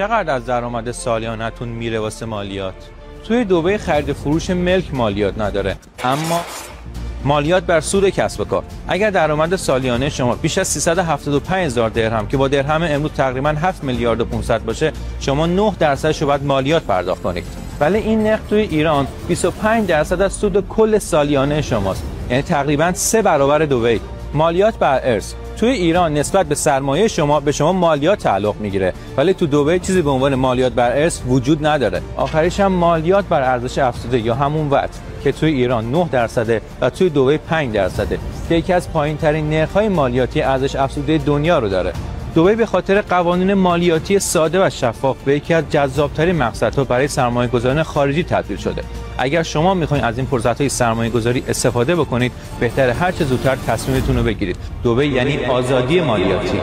چقدر از درآمد سالیانتون میره واسه مالیات؟ توی دبی خرید فروش ملک مالیات نداره، اما مالیات بر سود کسب و کار. اگر درآمد سالیانه شما بیش از 375,000 درهم که با درهم امروز تقریبا 7 میلیارد و 500 باشه، شما 9% باید مالیات پرداخت کنید. ولی این نرخ توی ایران 25% از سود کل سالیانه شماست، یعنی تقریبا 3 برابر دبی. مالیات بر ارث توی ایران نسبت به سرمایه شما به شما مالیات تعلق میگیره، ولی تو دبی چیزی به عنوان مالیات بر ارث وجود نداره. آخرش هم مالیات بر ارزش افزوده یا همون وات که توی ایران 9% و توی دبی 5%، که یکی از پایین‌ترین نرخ‌های مالیاتی ارزش افزوده دنیا رو داره. دبی به خاطر قوانین مالیاتی ساده و شفاف به یکی از جذاب‌ترین مقصدها برای سرمایه‌گذاران خارجی تبدیل شده. اگر شما می‌خواید از این فرصت‌های سرمایه‌گذاری استفاده بکنید، بهتره هر چه زودتر تصمیمتون رو بگیرید. دبی یعنی آزادی مالیاتی.